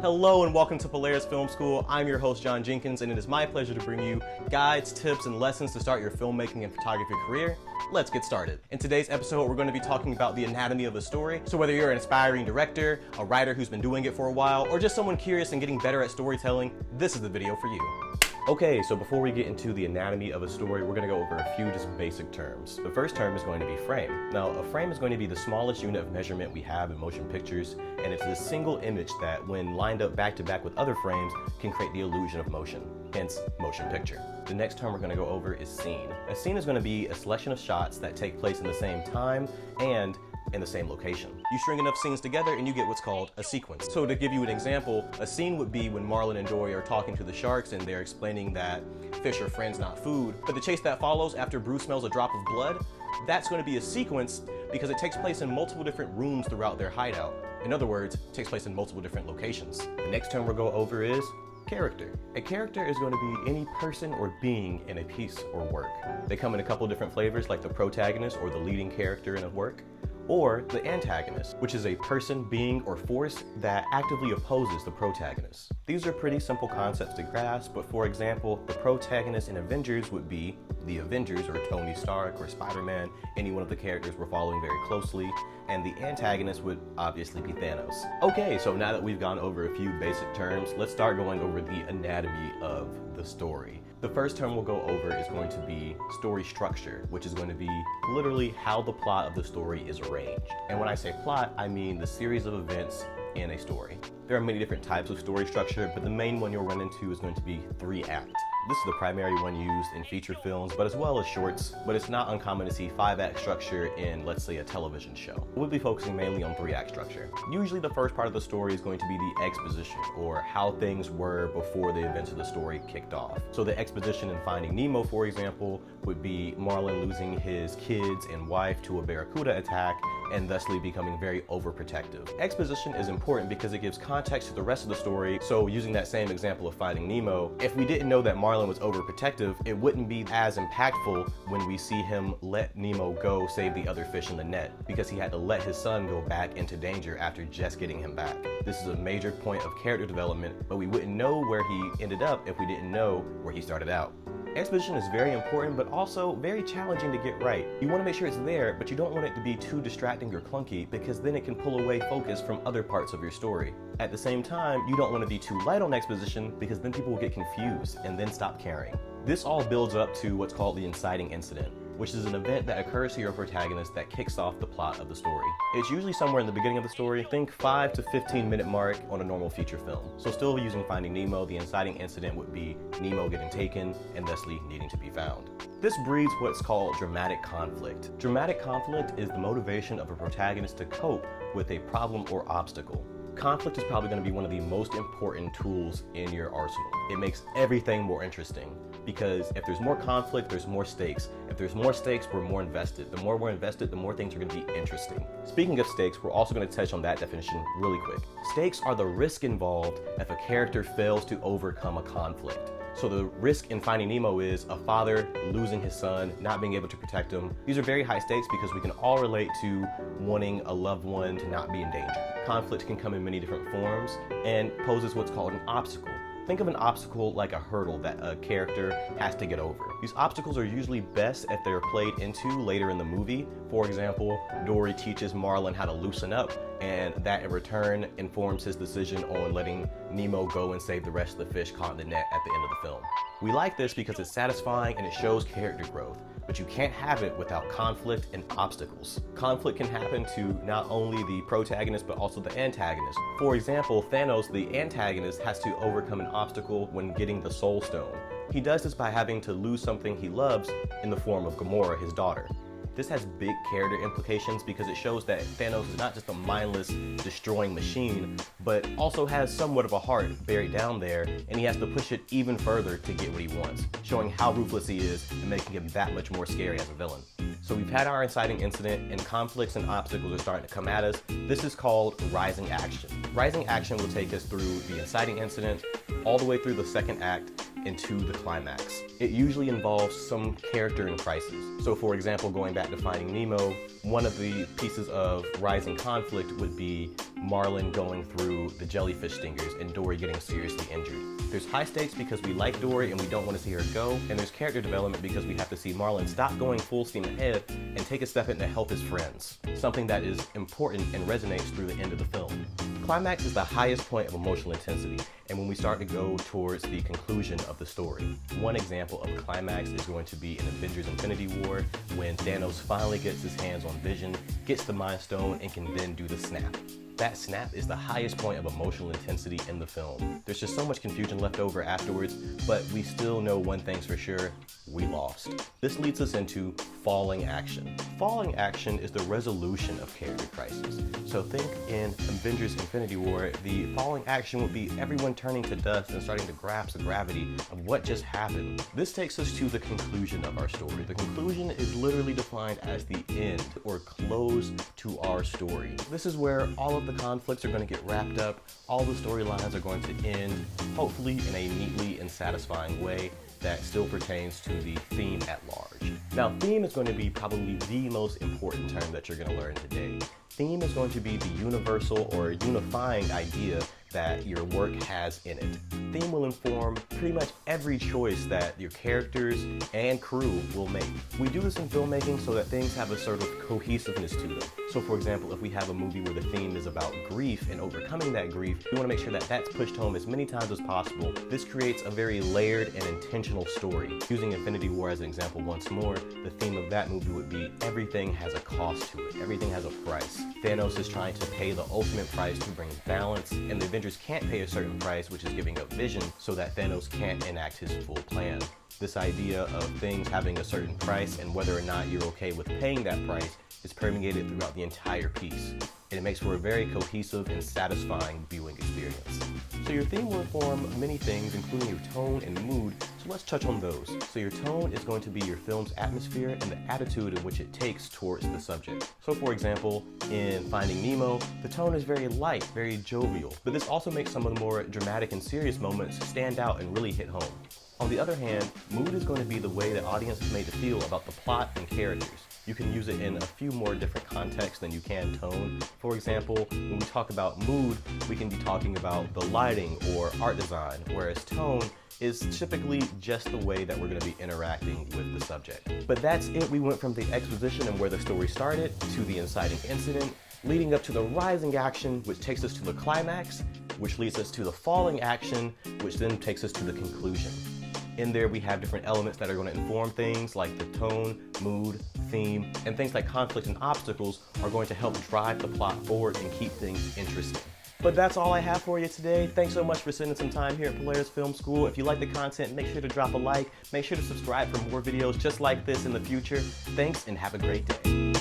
Hello and welcome to Polaris Film School. I'm your host, John Jenkins, and it is my pleasure to bring you guides, tips, and lessons to start your filmmaking and photography career. Let's get started. In today's episode, we're going to be talking about the anatomy of a story. So whether you're an aspiring director, a writer who's been doing it for a while, or just someone curious and getting better at storytelling, this is the video for you. Okay, so before we get into the anatomy of a story, we're going to go over a few just basic terms. The first term is going to be frame. Now, a frame is going to be the smallest unit of measurement we have in motion pictures, and it's a single image that, when lined up back to back with other frames, can create the illusion of motion, hence motion picture. The next term we're going to go over is scene. A scene is going to be a selection of shots that take place in the same time and in the same location. You string enough scenes together and you get what's called a sequence. So to give you an example, a scene would be when Marlon and Dory are talking to the sharks and they're explaining that fish are friends, not food. But the chase that follows after Bruce smells a drop of blood, that's going to be a sequence because it takes place in multiple different rooms throughout their hideout. In other words, it takes place in multiple different locations. The next term we'll go over is character. A character is going to be any person or being in a piece or work. They come in a couple different flavors, like the protagonist or the leading character in a work, or the antagonist, which is a person, being, or force that actively opposes the protagonist. These are pretty simple concepts to grasp, but for example, the protagonist in Avengers would be the Avengers, or Tony Stark, or Spider-Man, any one of the characters we're following very closely, and the antagonist would obviously be Thanos. Okay, so now that we've gone over a few basic terms, let's start going over the anatomy of the story. The first term we'll go over is going to be story structure, which is going to be literally how the plot of the story is arranged. And when I say plot, I mean the series of events in a story. There are many different types of story structure, but the main one you'll run into is going to be 3-act. This is the primary one used in feature films, but as well as shorts, but it's not uncommon to see 5-act structure in, let's say, a television show. We'll be focusing mainly on 3-act structure. Usually the first part of the story is going to be the exposition, or how things were before the events of the story kicked off. So the exposition in Finding Nemo, for example, would be Marlin losing his kids and wife to a barracuda attack, and thusly becoming very overprotective. Exposition is important because it gives context to the rest of the story. So using that same example of Finding Nemo, if we didn't know that Marlin was overprotective, it wouldn't be as impactful when we see him let Nemo go save the other fish in the net, because he had to let his son go back into danger after just getting him back. This is a major point of character development, but we wouldn't know where he ended up if we didn't know where he started out. Exposition is very important, but also very challenging to get right. You want to make sure it's there, but you don't want it to be too distracting or clunky, because then it can pull away focus from other parts of your story. At the same time, you don't want to be too light on exposition, because then people will get confused and then stop caring. This all builds up to what's called the inciting incident, which is an event that occurs to your protagonist that kicks off the plot of the story. It's usually somewhere in the beginning of the story. Think 5 to 15 minute mark on a normal feature film. So still using Finding Nemo, the inciting incident would be Nemo getting taken and thusly needing to be found. This breeds what's called dramatic conflict. Dramatic conflict is the motivation of a protagonist to cope with a problem or obstacle. Conflict is probably going to be one of the most important tools in your arsenal. It makes everything more interesting, because if there's more conflict, there's more stakes. If there's more stakes, we're more invested. The more we're invested, the more things are going to be interesting. Speaking of stakes, we're also going to touch on that definition really quick. Stakes are the risk involved if a character fails to overcome a conflict. So the risk in Finding Nemo is a father losing his son, not being able to protect him. These are very high stakes because we can all relate to wanting a loved one to not be in danger. Conflict can come in many different forms and poses what's called an obstacle. Think of an obstacle like a hurdle that a character has to get over. These obstacles are usually best if they're played into later in the movie. For example, Dory teaches Marlin how to loosen up, and that in return informs his decision on letting Nemo go and save the rest of the fish caught in the net at the end of the film. We like this because it's satisfying and it shows character growth, but you can't have it without conflict and obstacles. Conflict can happen to not only the protagonist, but also the antagonist. For example, Thanos, the antagonist, has to overcome an obstacle when getting the Soul Stone. He does this by having to lose something he loves in the form of Gamora, his daughter. This has big character implications because it shows that Thanos is not just a mindless, destroying machine, but also has somewhat of a heart buried down there, and he has to push it even further to get what he wants, showing how ruthless he is and making him that much more scary as a villain. So we've had our inciting incident, and conflicts and obstacles are starting to come at us. This is called rising action. Rising action will take us through the inciting incident, all the way through the second act into the climax. It usually involves some character in crisis. So for example, going back to Finding Nemo, one of the pieces of rising conflict would be Marlin going through the jellyfish stingers and Dory getting seriously injured. There's high stakes because we like Dory and we don't want to see her go, and there's character development because we have to see Marlin stop going full steam ahead and take a step in to help his friends, something that is important and resonates through the end of the film. Climax is the highest point of emotional intensity, and when we start to go towards the conclusion of the story. One example of climax is going to be in Avengers Infinity War, when Thanos finally gets his hands on Vision, gets the Mind Stone, and can then do the snap. That snap is the highest point of emotional intensity in the film. There's just so much confusion left over afterwards, but we still know one thing's for sure: we lost. This leads us into falling action. Falling action is the resolution of character crisis. So think in Avengers Infinity War, the falling action would be everyone turning to dust and starting to grasp the gravity of what just happened. This takes us to the conclusion of our story. The conclusion is literally defined as the end or close to our story. This is where all of the conflicts are going to get wrapped up, all the storylines are going to end, hopefully in a neatly and satisfying way that still pertains to the theme at large. Now, theme is going to be probably the most important term that you're going to learn today. Theme is going to be the universal or unifying idea that your work has in it. Theme will inform pretty much every choice that your characters and crew will make. We do this in filmmaking so that things have a sort of cohesiveness to them. So for example, if we have a movie where the theme is about grief and overcoming that grief, we want to make sure that that's pushed home as many times as possible. This creates a very layered and intentional story. Using Infinity War as an example once more, the theme of that movie would be everything has a cost to it. Everything has a price. Thanos is trying to pay the ultimate price to bring balance, and the Avengers can't pay a certain price, which is giving up Vision, so that Thanos can't enact his full plan. This idea of things having a certain price and whether or not you're okay with paying that price is permeated throughout the entire piece. And it makes for a very cohesive and satisfying viewing experience. So your theme will inform many things, including your tone and mood, so let's touch on those. So your tone is going to be your film's atmosphere and the attitude in which it takes towards the subject. So for example, in Finding Nemo, the tone is very light, very jovial, but this also makes some of the more dramatic and serious moments stand out and really hit home. On the other hand, mood is going to be the way the audience is made to feel about the plot and characters. You can use it in a few more different contexts than you can tone. For example, when we talk about mood, we can be talking about the lighting or art design, whereas tone is typically just the way that we're going to be interacting with the subject. But that's it. We went from the exposition and where the story started to the inciting incident, leading up to the rising action, which takes us to the climax, which leads us to the falling action, which then takes us to the conclusion. In there, we have different elements that are going to inform things like the tone, mood, theme, and things like conflict and obstacles are going to help drive the plot forward and keep things interesting. But that's all I have for you today. Thanks so much for spending some time here at Polaris Film School. If you like the content, make sure to drop a like. Make sure to subscribe for more videos just like this in the future. Thanks and have a great day.